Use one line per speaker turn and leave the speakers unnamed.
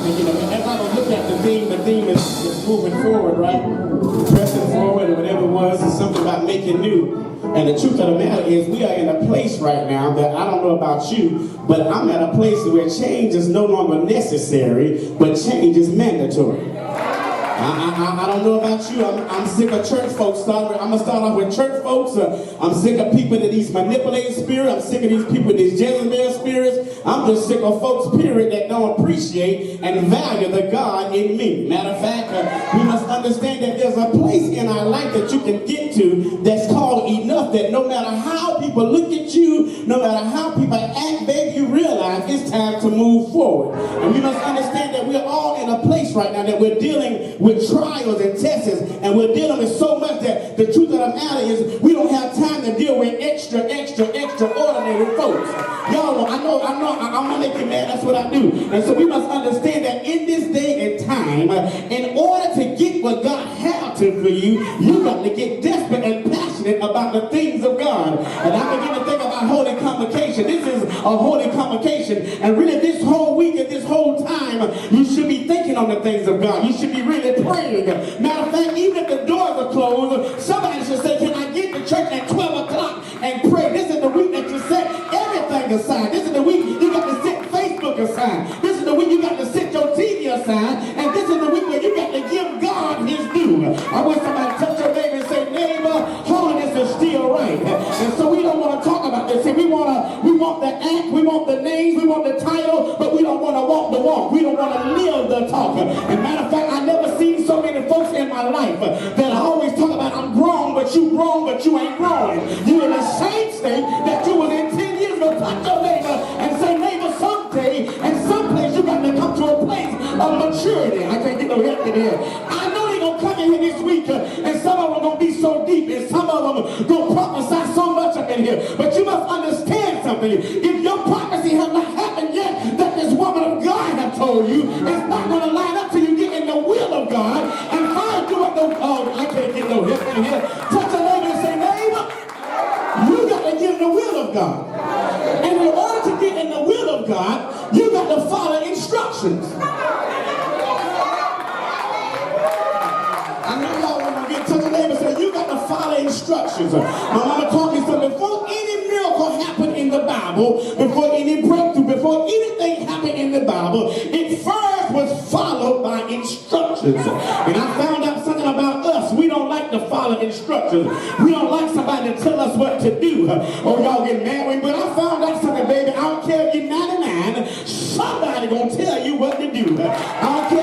And you know, as I look at the theme is moving forward, right? Pressing forward or whatever it was, is something about making new. And the truth of the matter is we are in a place right now that I don't know about you, but I'm at a place where change is no longer necessary, but change is mandatory. I don't know about you. I'm sick of church folks. I'm going to start off with church folks. I'm sick of people that these manipulating spirits. I'm sick of these people with these Jezebel spirits. I'm just sick of folks, period, that don't appreciate and value the God in me. Matter of fact, we must understand that there's a place in our life that you can get to that's called enough, that no matter how people look at you, no matter how people act, baby, you realize it's time to move forward. And we must understand that we're all in a place right now that we're dealing with trials and tests, and we're dealing with so much that the truth of the matter is we don't have time to deal with extraordinary folks. Y'all, I'm gonna make you mad, that's what I do. And so we must understand that in this day and time, in order to get what God has for you, you got to get desperate and passionate about the things of God. And I begin to think about Holy Convocation. This is a Holy Convocation, and really this whole week and this whole time, you should be thinking on the things of God. You should be really praying. Matter of fact, even if the doors are closed, somebody should say, can I get to church at 12 o'clock and pray? This is the week that you set everything aside. This is the week you got to set Facebook aside. This is the week you got to set your TV aside. And this is the week where you got to give God his due. I wish somebody touch your neighbor and say, neighbor, holiness is still right. And so we don't want to talk about this. See, we want the act, we want the names, we want the title, but we don't want to walk the walk. We don't want to live the talk. And matter of fact, I never seen so many folks in my life that I always talk about, I'm grown, but you ain't growing. You in the same state that you was in 10 years ago. Touch your neighbor and say, neighbor, someday and someplace you got to come to a place of maturity. I can't get no help in here. I know they're going to come in here this week, and some of them going to be so deep, and some of them going to prophesy so much up in here. But you must understand something. If your prophecy has not happened yet, that this woman of God has told you, it's not going to line up till you get in the will of God and find you what the, oh, I can't get no help in here. Touch a neighbor and say, neighbor, you got to get in the will of God. And in order to get in the will of God, you got to follow instructions. I know y'all want to get to the neighbor and say, you got to follow instructions. My mama taught me something. Before any miracle happened in the Bible, before any breakthrough, before anything happened in the Bible, it first was followed by instructions. And I found out something about us. We don't like to follow instructions. We don't like somebody to tell us what to do. Oh, y'all get mad with me, but I found out something, baby. I don't care if you're 99, somebody gonna tell you what to do. I don't care